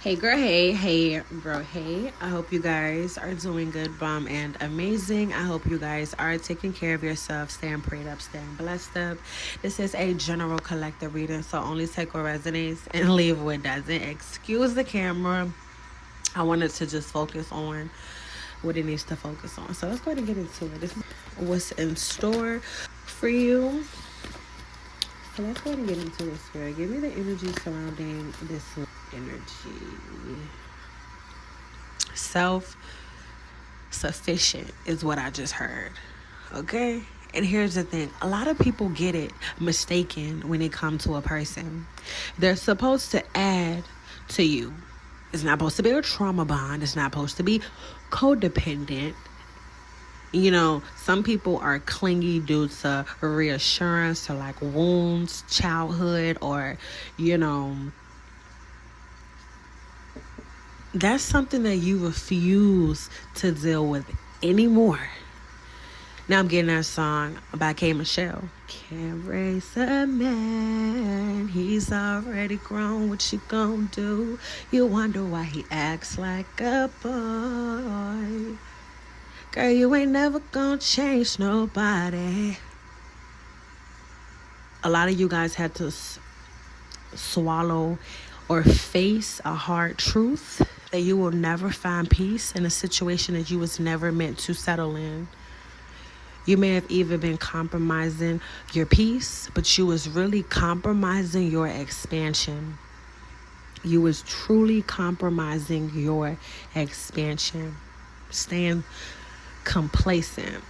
Hey girl, hey girl, hey. I hope you guys are doing good, bomb, and amazing. I hope you guys are taking care of yourself, staying prayed up, staying blessed up. This is a general collective reading, so only take what resonates and leave what doesn't. Excuse the camera. I wanted to just focus on what it needs to focus on. So let's go ahead and get into it. This is what's in store for you. So let's go ahead and get into this spirit. Give me the energy surrounding this energy. Self-sufficient is what I just heard. Okay? And here's the thing. A lot of people get it mistaken when it comes to a person. They're supposed to add to you. It's not supposed to be a trauma bond. It's not supposed to be codependent. You know, some people are clingy due to reassurance or like wounds, childhood, or, you know, that's something that you refuse to deal with anymore. Now I'm getting that song by K. Michelle. Can't raise a man, he's already grown, what you gonna do? You wonder why he acts like a boy. Girl, you ain't never gonna change nobody. A lot of you guys had to swallow or face a hard truth that you will never find peace in a situation that you was never meant to settle in. You may have even been compromising your peace, but you was really compromising your expansion. You was truly compromising your expansion. Staying complacent.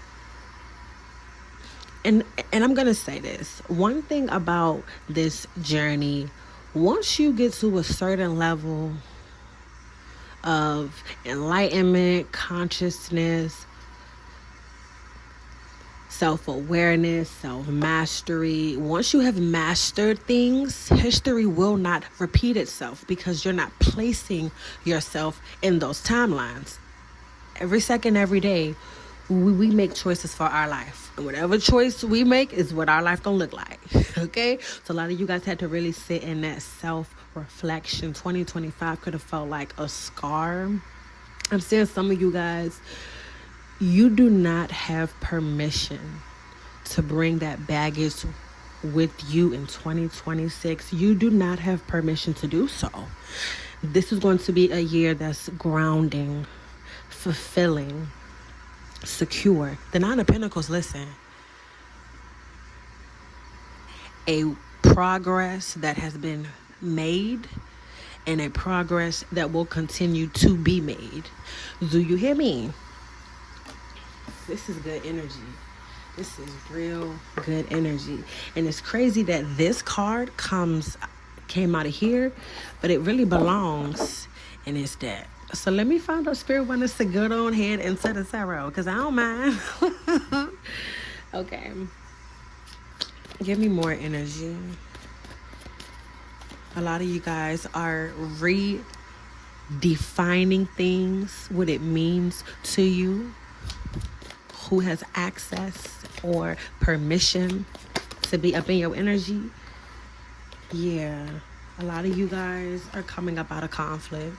And I'm going to say this. One thing about this journey, once you get to a certain level of enlightenment, consciousness, self-awareness, self-mastery, once you have mastered things, history will not repeat itself because you're not placing yourself in those timelines. Every second, every day, we make choices for our life. And whatever choice we make is what our life gonna look like. Okay? So a lot of you guys had to really sit in that self-reflection. 2025 could have felt like a scar. I'm seeing some of you guys, you do not have permission to bring that baggage with you in 2026. You do not have permission to do so. This is going to be a year that's grounding, fulfilling, secure. The Nine of Pentacles, listen. A progress that has been made and a progress that will continue to be made. Do you hear me? This is good energy. This is real good energy. And it's crazy that this card came out of here, but it really belongs in its deck. So let me find out Spirit want us to go on ahead into the tarot, because I don't mind. Okay. Give me more energy. A lot of you guys are redefining things, what it means to you. Who has access or permission to be up in your energy. Yeah. A lot of you guys are coming up out of conflict.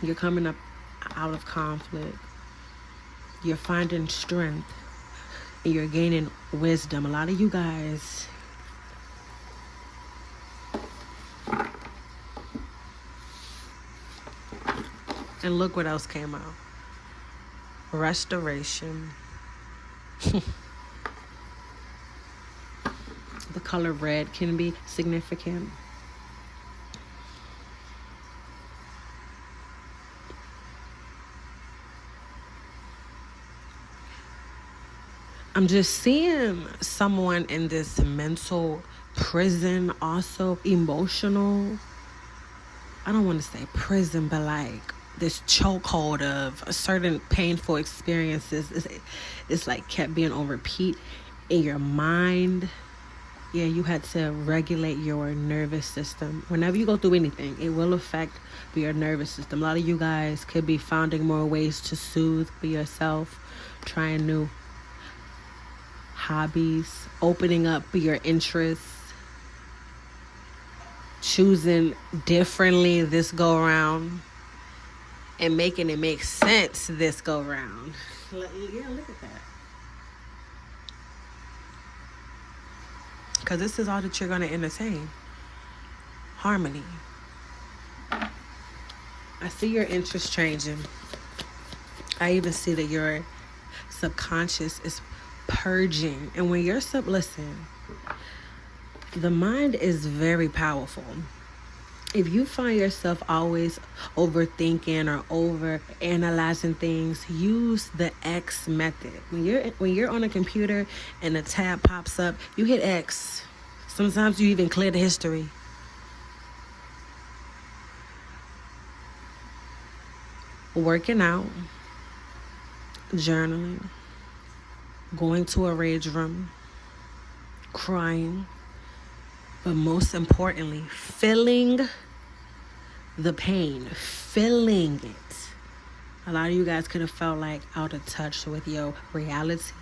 You're coming up out of conflict. You're finding strength. And you're gaining wisdom. A lot of you guys, and look what else came out. Restoration. The color red can be significant. I'm just seeing someone in this mental prison, also emotional. I don't want to say prison, but like this chokehold of certain painful experiences. It's like kept being on repeat in your mind. Yeah, you had to regulate your nervous system. Whenever you go through anything, it will affect your nervous system. A lot of you guys could be finding more ways to soothe for yourself, trying new hobbies, opening up your interests, choosing differently this go around and making it make sense this go round. Yeah, look at that. Because this is all that you're going to entertain. Harmony. I see your interest changing. I even see that your subconscious is purging. And when you're listen, the mind is very powerful. If you find yourself always overthinking or over analyzing things, use the X method. When you're on a computer and a tab pops up, you hit X. Sometimes you even clear the history. Working out, journaling, going to a rage room, crying, but most importantly, feeling the pain, feeling it. A lot of you guys could have felt like out of touch with your reality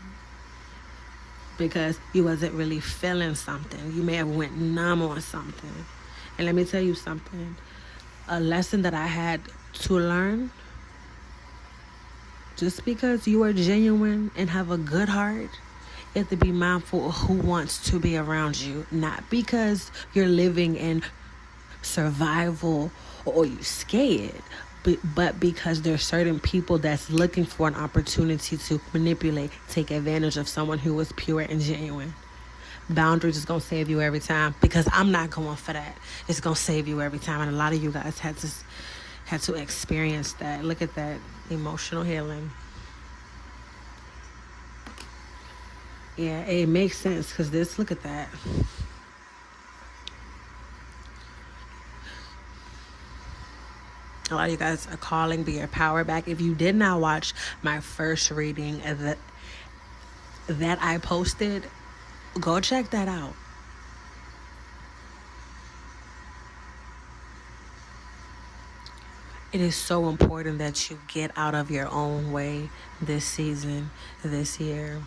because you wasn't really feeling something. You may have went numb on something. And let me tell you something. A lesson that I had to learn, just because you are genuine and have a good heart, you have to be mindful of who wants to be around you. Not because you're living in survival or you scared, but because there's certain people that's looking for an opportunity to manipulate, take advantage of someone who is pure and genuine. Boundaries is going to save you every time, because I'm not going for that. It's going to save you every time. And a lot of you guys had to experience that. Look at that. Emotional healing. Yeah, it makes sense, because look at that. A lot of you guys are calling your power back. If you did not watch my first reading that I posted, go check that out. It is so important that you get out of your own way this season, this year.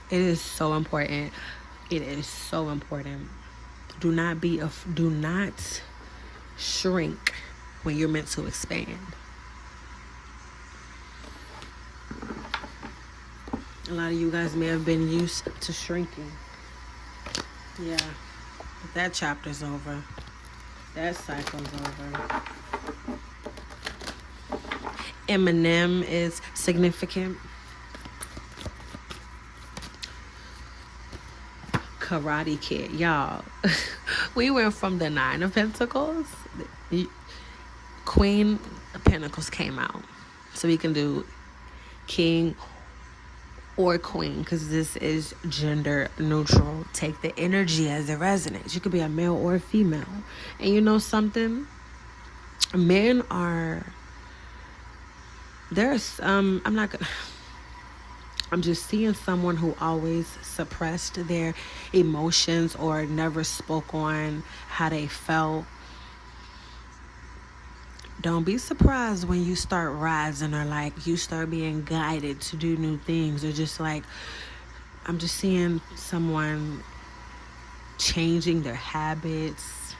It is so important. It is so important. Do not shrink when you're meant to expand. A lot of you guys may have been used to shrinking. Yeah, but that chapter's over. That cycle's over. Eminem is significant. Karate Kid, y'all. We went from the Nine of Pentacles. Queen of Pentacles came out. So we can do King or Queen, because this is gender neutral. Take the energy as it resonates. You could be a male or a female. And you know something? Men are... I'm just seeing someone who always suppressed their emotions or never spoke on how they felt. Don't be surprised when you start rising, or like you start being guided to do new things, or just like, I'm just seeing someone changing their habits.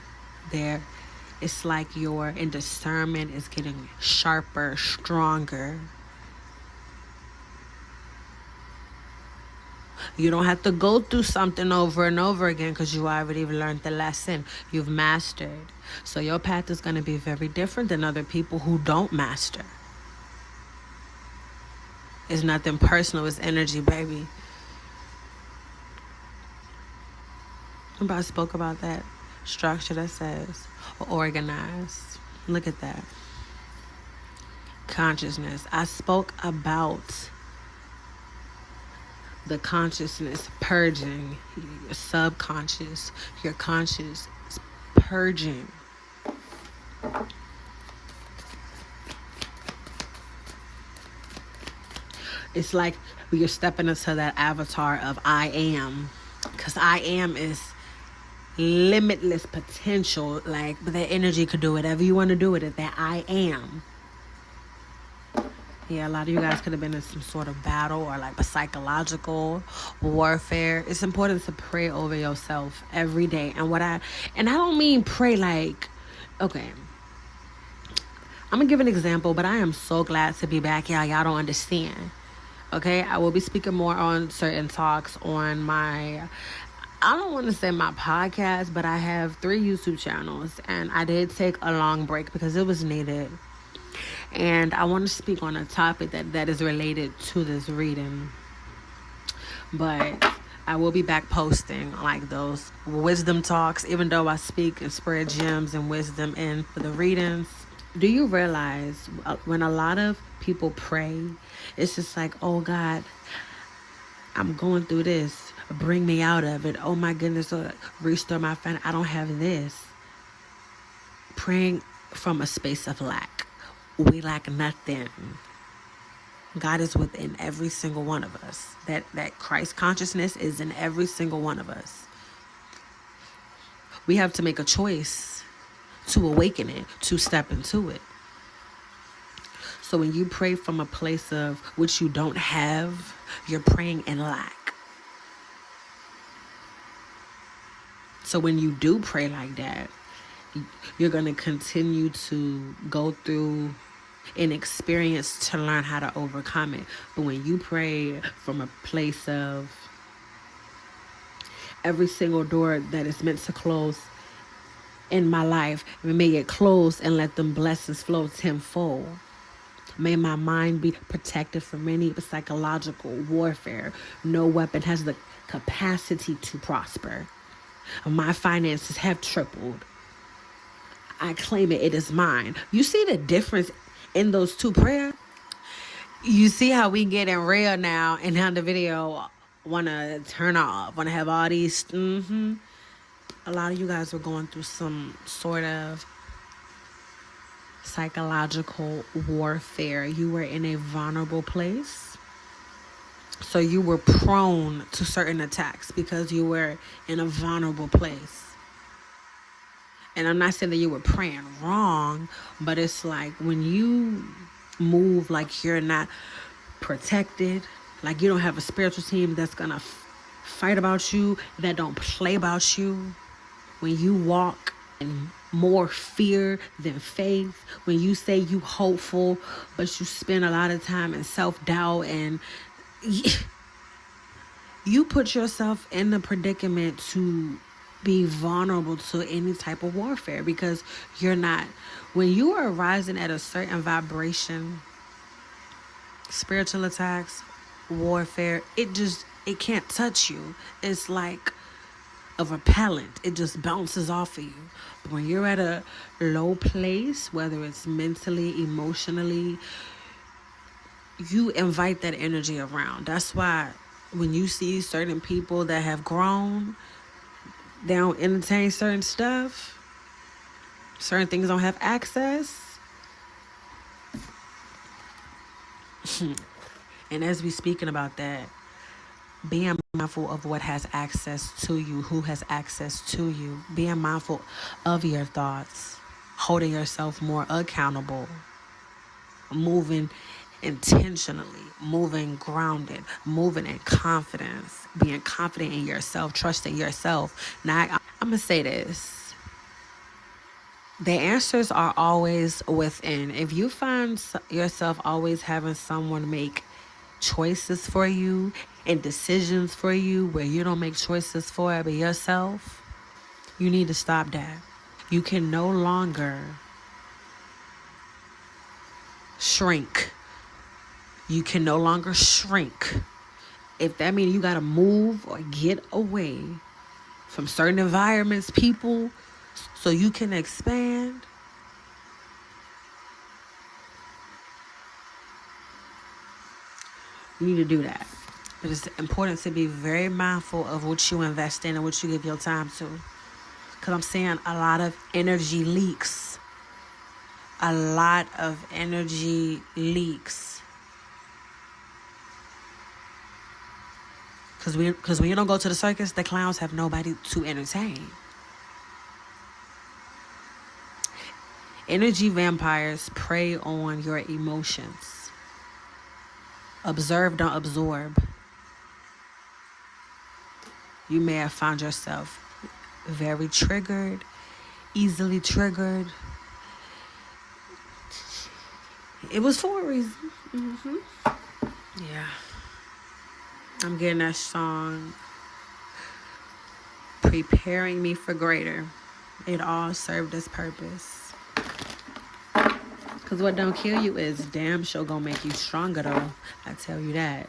It's like your discernment is getting sharper, stronger. You don't have to go through something over and over again, because you already learned the lesson. You've mastered. So your path is going to be very different than other people who don't master. It's nothing personal. It's energy, baby. Remember I spoke about that structure that says organized. Look at that. Consciousness. I spoke about the consciousness purging, your subconscious, your conscious purging. It's like you're stepping into that avatar of I am, because I am is limitless potential. Like, but that energy could do whatever you want to do with it. That I am. Yeah, a lot of you guys could have been in some sort of battle or like a psychological warfare. It's important to pray over yourself every day. And I don't mean pray like, okay, I'm gonna give an example, but I am so glad to be back, y'all. Y'all don't understand. Okay, I will be speaking more on certain talks on my, I don't want to say my podcast, but I have 3 YouTube channels, and I did take a long break because it was needed. And I want to speak on a topic that is related to this reading. But I will be back posting like those wisdom talks, even though I speak and spread gems and wisdom in for the readings. Do you realize when a lot of people pray, it's just like, oh God, I'm going through this. Bring me out of it. Oh my goodness, restore my family. I don't have this. Praying from a space of lack. We lack nothing. God is within every single one of us. That Christ consciousness is in every single one of us. We have to make a choice to awaken it, to step into it. So when you pray from a place of which you don't have, you're praying in lack. So when you do pray like that, you're going to continue to go through an experience to learn how to overcome it. But when you pray from a place of every single door that is meant to close in my life, may it close and let them blessings flow tenfold. May my mind be protected from any psychological warfare. No weapon has the capacity to prosper. My finances have tripled. I claim it. It is mine. You see the difference in those 2 prayers? You see how we get in real now, and how the video want to turn off, want to have all these. A lot of you guys were going through some sort of psychological warfare. You were in a vulnerable place. So you were prone to certain attacks because you were in a vulnerable place. And I'm not saying that you were praying wrong, but it's like when you move like you're not protected, like you don't have a spiritual team that's going to fight about you, that don't play about you. When you walk in more fear than faith, when you say you hopeful, but you spend a lot of time in self-doubt, and you put yourself in the predicament to be vulnerable to any type of warfare, because you're not, when you are rising at a certain vibration, spiritual attacks, warfare, it can't touch you. It's like a repellent. It just bounces off of you. But when you're at a low place, whether it's mentally, emotionally, you invite that energy around. That's why when you see certain people that have grown, they don't entertain certain stuff, certain things don't have access. And as we speaking about that, being mindful of what has access to you, who has access to you, being mindful of your thoughts, holding yourself more accountable, moving intentionally, moving grounded, moving in confidence, being confident in yourself, trusting yourself. Now, I'm going to say this. The answers are always within. If you find yourself always having someone make choices for you and decisions for you where you don't make choices for it but yourself, you need to stop that. You can no longer shrink. You can no longer shrink. If that means you got to move or get away from certain environments, people, so you can expand, you need to do that. But it's important to be very mindful of what you invest in and what you give your time to. Because I'm seeing a lot of energy leaks. A lot of energy leaks. Because when you don't go to the circus, the clowns have nobody to entertain. Energy vampires prey on your emotions. Observe, don't absorb. You may have found yourself very triggered, easily triggered. It was for a reason. Yeah. I'm getting that song, preparing me for greater. It all served its purpose. Because what don't kill you is damn sure gonna make you stronger, though. I tell you that.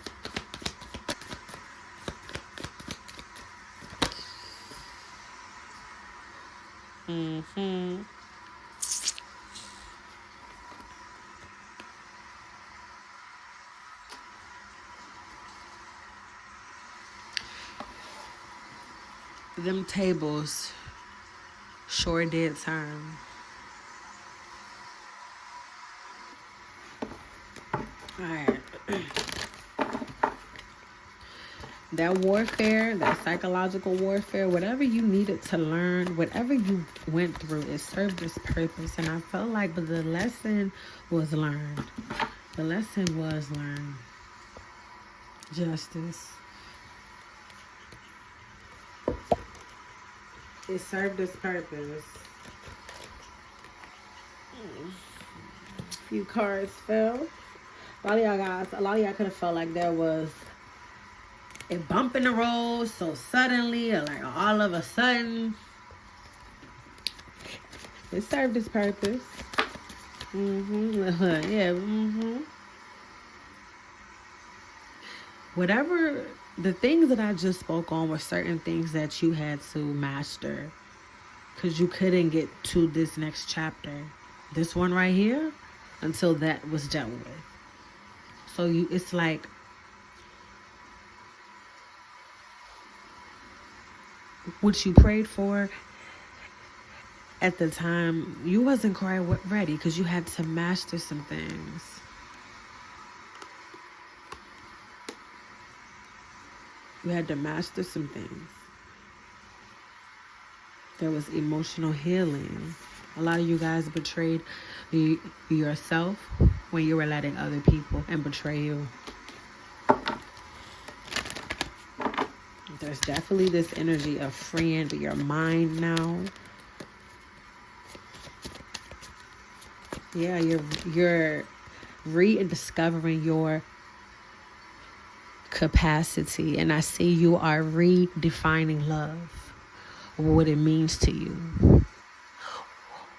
Them tables sure did turn. Alright. That warfare, that psychological warfare, whatever you needed to learn, whatever you went through, it served its purpose. And I felt like, but the lesson was learned. The lesson was learned. Justice. It served its purpose. A few cards fell. A lot of y'all could have felt like there was a bump in the road so suddenly, or like all of a sudden. It served its purpose. Yeah. Whatever the things that I just spoke on were certain things that you had to master, because you couldn't get to this next chapter, this one right here, until that was dealt with. So it's like what you prayed for at the time, you wasn't quite ready, because you had to master some things. You had to master some things. There was emotional healing. A lot of you guys betrayed yourself when you were letting other people and betray you. There's definitely this energy of freeing your mind now. Yeah, you're rediscovering your capacity, and I see you are redefining love, what it means to you,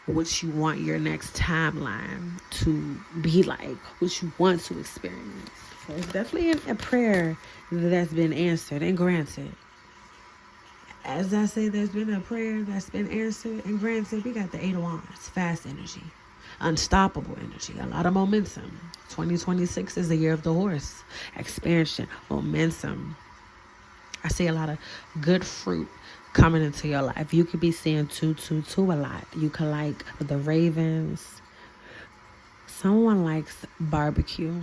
what you want your next timeline to be like, what you want to experience. So it's definitely a prayer that's been answered and granted. As I say, there's been a prayer that's been answered and granted. We got the 8 of Wands, fast energy, unstoppable energy, a lot of momentum. 2026 is the year of the horse. Expansion, momentum. I see a lot of good fruit coming into your life. You could be seeing 222 a lot. You could like the ravens. Someone likes barbecue.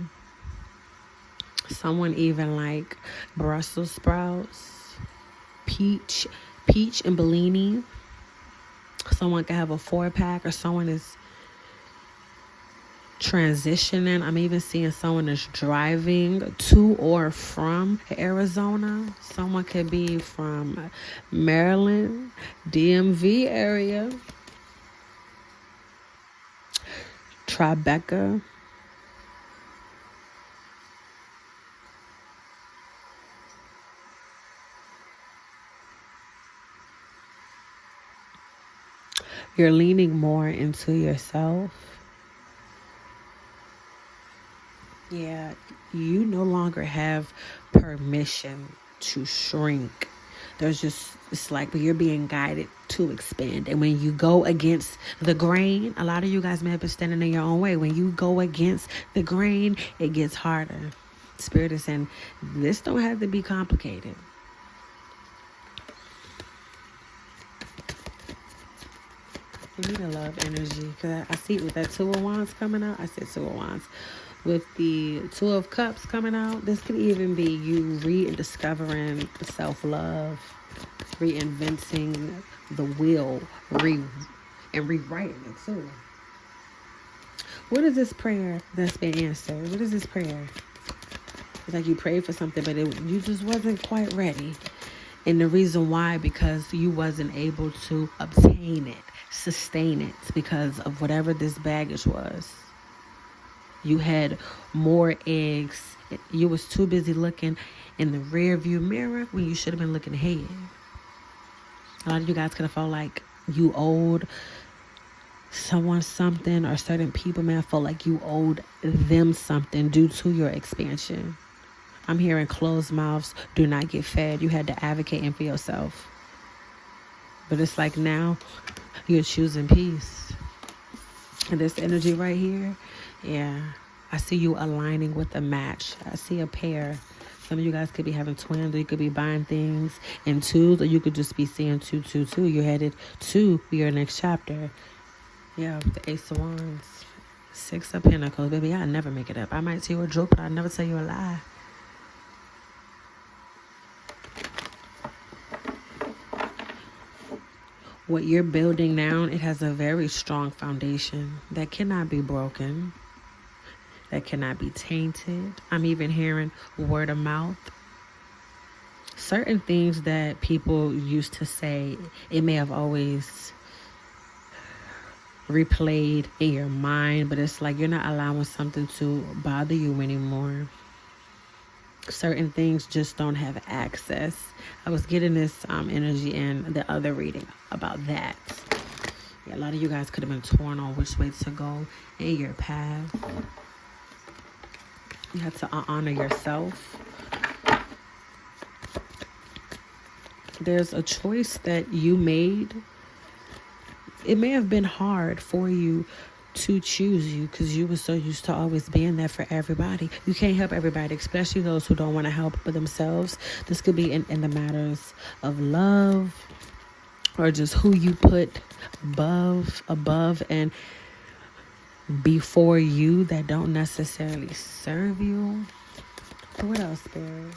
Someone even like Brussels sprouts, peach and Bellini. Someone could have a 4-pack, or someone is transitioning. I'm even seeing someone is driving to or from Arizona. Someone could be from Maryland, DMV area, Tribeca. You're leaning more into yourself. Yeah, you no longer have permission to shrink. It's like, but you're being guided to expand. And when you go against the grain, a lot of you guys may have been standing in your own way. When you go against the grain, it gets harder. Spirit is saying, this don't have to be complicated. You need a love energy, because I see with that 2 of Wands coming out. I said 2 of Wands. With the 2 of Cups coming out, this could even be you rediscovering self-love, reinventing the wheel, and rewriting it too. What is this prayer that's been answered? What is this prayer? It's like you prayed for something, but you just wasn't quite ready. And the reason why, because you wasn't able to obtain it, sustain it, because of whatever this baggage was. You had more eggs. You was too busy looking in the rear view mirror when you should have been looking ahead. A lot of you guys could have felt like you owed someone something, or certain people may have felt like you owed them something due to your expansion. I'm hearing closed mouths do not get fed. You had to advocate for yourself. But it's like now you're choosing peace. And this energy right here, yeah, I see you aligning with a match. I see a pair. Some of you guys could be having twins, or you could be buying things in twos, or you could just be seeing 222. You're headed to your next chapter. Yeah, the Ace of Wands. 6 of Pentacles. Baby, I never make it up. I might tell you a joke, but I never tell you a lie. What you're building now, it has a very strong foundation that cannot be broken, that cannot be tainted. I'm even hearing word of mouth. Certain things that people used to say, it may have always replayed in your mind, but it's like you're not allowing something to bother you anymore. Certain things just don't have access. I was getting this energy in the other reading about that. Yeah, a lot of you guys could have been torn on which way to go in your path. You have to honor yourself. There's a choice that you made. It may have been hard for you to choose you because you were so used to always being there for everybody. You can't help everybody, especially those who don't want to help for themselves. This could be in the matters of love, or just who you put above and before you that don't necessarily serve you. What else, Spirit?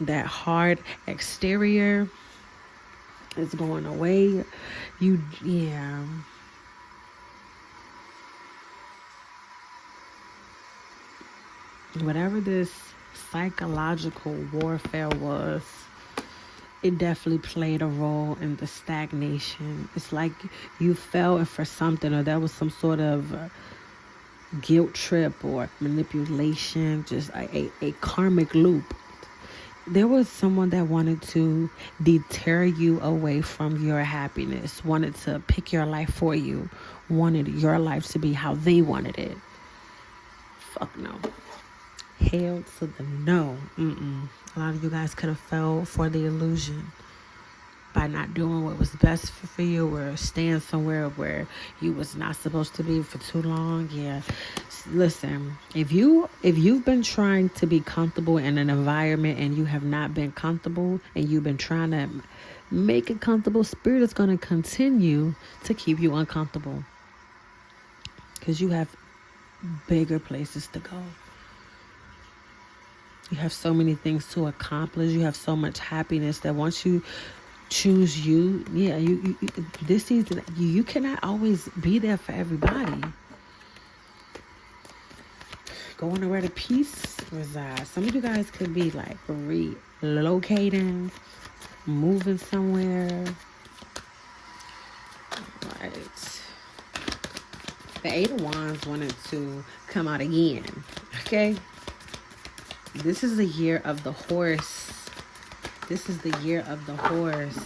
That hard exterior is going away. Yeah. Whatever this psychological warfare was, it definitely played a role in the stagnation. It's like you fell for something, or that was some sort of guilt trip or manipulation, just a karmic loop. There was someone that wanted to deter you away from your happiness, wanted to pick your life for you, wanted your life to be how they wanted it. Fuck no. Hell to the no. A lot of you guys could have fell for the illusion by not doing what was best for you, or staying somewhere where you was not supposed to be for too long. Yeah. Listen, if you've been trying to be comfortable in an environment and you have not been comfortable, and you've been trying to make it comfortable, Spirit is going to continue to keep you uncomfortable, because you have bigger places to go. You have so many things to accomplish. You have so much happiness that once you choose you, yeah, you this season, you cannot always be there for everybody. Going to where the peace resides. Some of you guys could be like relocating, moving somewhere. Right. The Eight of Wands wanted to come out again. Okay. This is the year of the horse. This is the year of the horse.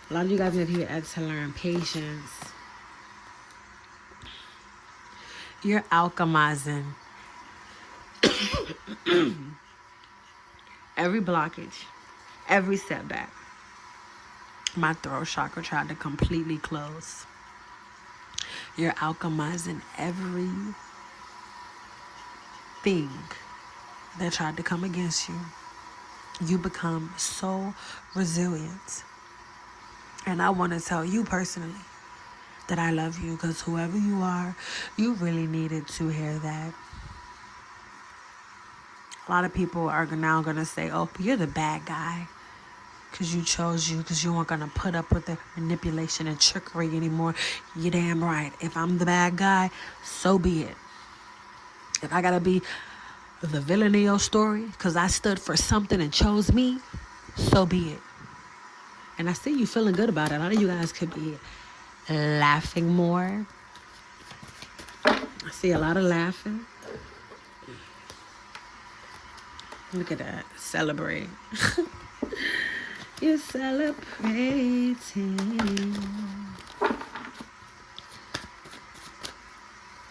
A lot of you guys have here had to learn patience. You're alchemizing every blockage, every setback. My throat chakra tried to completely close. You're alchemizing everything that tried to come against you. You become so resilient. And I want to tell you personally that I love you, because whoever you are, you really needed to hear that. A lot of people are now going to say, oh, you're the bad guy because you chose you, because you weren't going to put up with the manipulation and trickery anymore. You're damn right. If I'm the bad guy, so be it. If I gotta be the villain in your story because I stood for something and chose me, so be it. And I see you feeling good about it. A lot of you guys could be laughing more. I see a lot of laughing. Look at that. Celebrate. You're celebrating.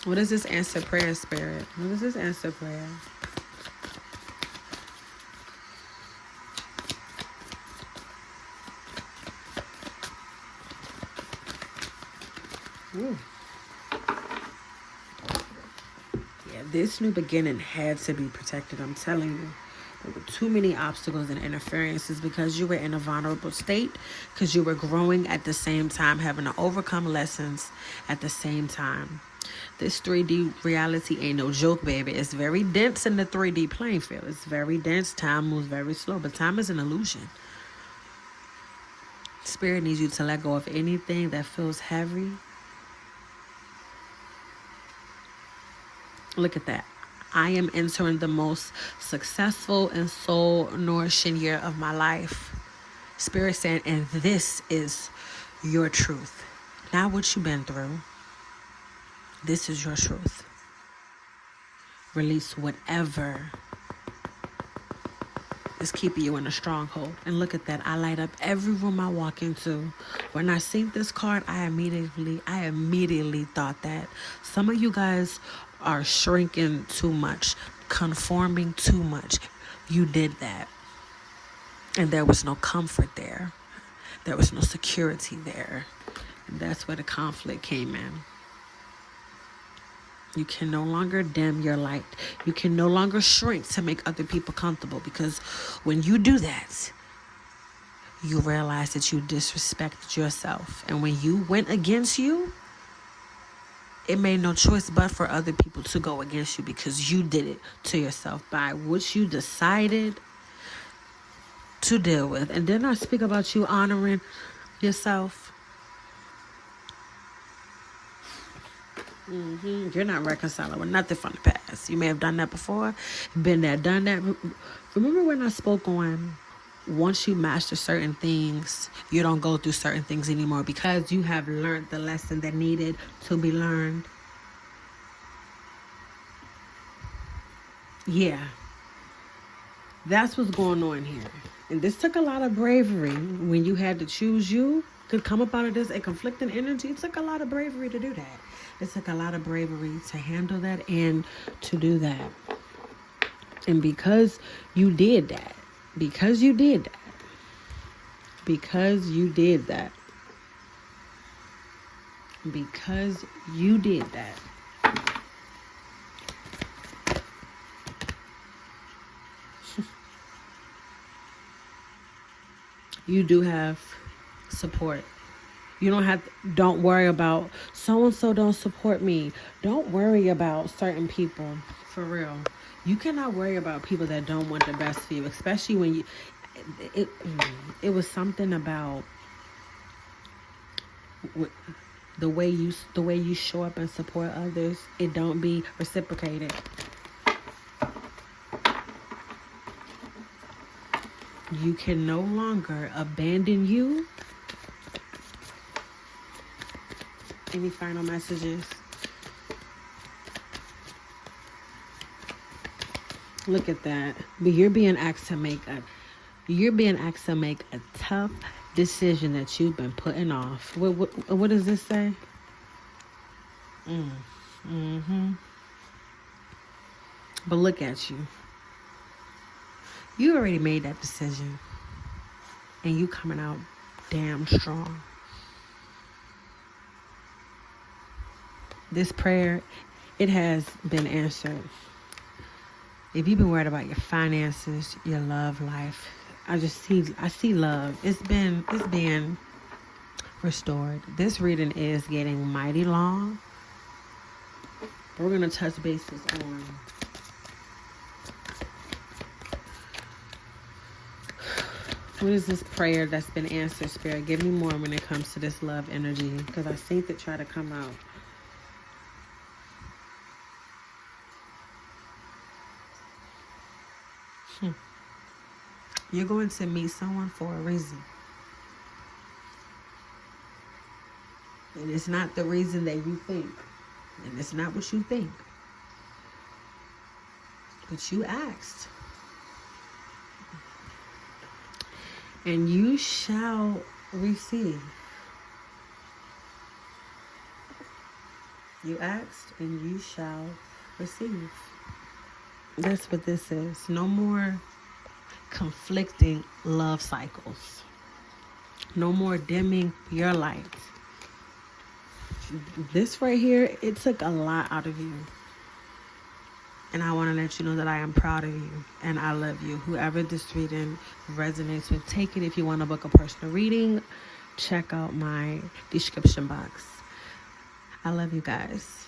What is this answer prayer, Spirit? What is this answer prayer? Ooh. Yeah, this new beginning had to be protected. I'm telling you. There were too many obstacles and interferences because you were in a vulnerable state, because you were growing at the same time, having to overcome lessons at the same time. This 3D reality ain't no joke, baby. It's very dense in the 3D playing field. It's very dense. Time moves very slow, but time is an illusion. Spirit needs you to let go of anything that feels heavy. Look at that. I am entering the most successful and soul-nourishing year of my life. Spirit saying, and this is your truth. Not what you've been through. This is your truth. Release whatever is keeping you in a stronghold. And look at that. I light up every room I walk into. When I seen this card, I immediately thought that. Some of you guys are shrinking too much, conforming too much. You did that. And there was no comfort there. There was no security there. And that's where the conflict came in. You can no longer dim your light. You can no longer shrink to make other people comfortable, because when you do that, you realize that you disrespected yourself. And when you went against you, it made no choice but for other people to go against you, because you did it to yourself by what you decided to deal with. And then I speak about you honoring yourself. You're not reconciling with nothing from the past. You may have done that before, been there, done that. Remember when I spoke on once you master certain things, you don't go through certain things anymore because you have learned the lesson that needed to be learned? Yeah. That's what's going on here. And this took a lot of bravery when you had to choose you to come up out of this a conflicting energy. It took a lot of bravery to do that. It took a lot of bravery to handle that and to do that. And because you did that, because you did that, because you did that, because you did that, you do have support. You don't worry about so-and-so don't support me. Don't worry about certain people, for real. You cannot worry about people that don't want the best for you, especially when it was something about the way you show up and support others. It don't be reciprocated. You can no longer abandon you. Any final messages? Look at that. But you're being asked to make a tough decision that you've been putting off. What does this say? But look at you. You already made that decision. And you coming out damn strong. This prayer, it has been answered. If you've been worried about your finances, your love life, I see love. It's being restored. This reading is getting mighty long. We're gonna touch bases on what is this prayer that's been answered, Spirit? Give me more when it comes to this love energy, because I seem to try to come out. You're going to meet someone for a reason. And it's not the reason that you think. And it's not what you think. But you asked. And you shall receive. You asked and you shall receive. That's what this is. No more conflicting love cycles. No more dimming your light. This right here, it took a lot out of you. And I want to let you know that I am proud of you and I love you. Whoever this reading resonates with, take it. If you want to book a personal reading, check out my description box. I love you guys.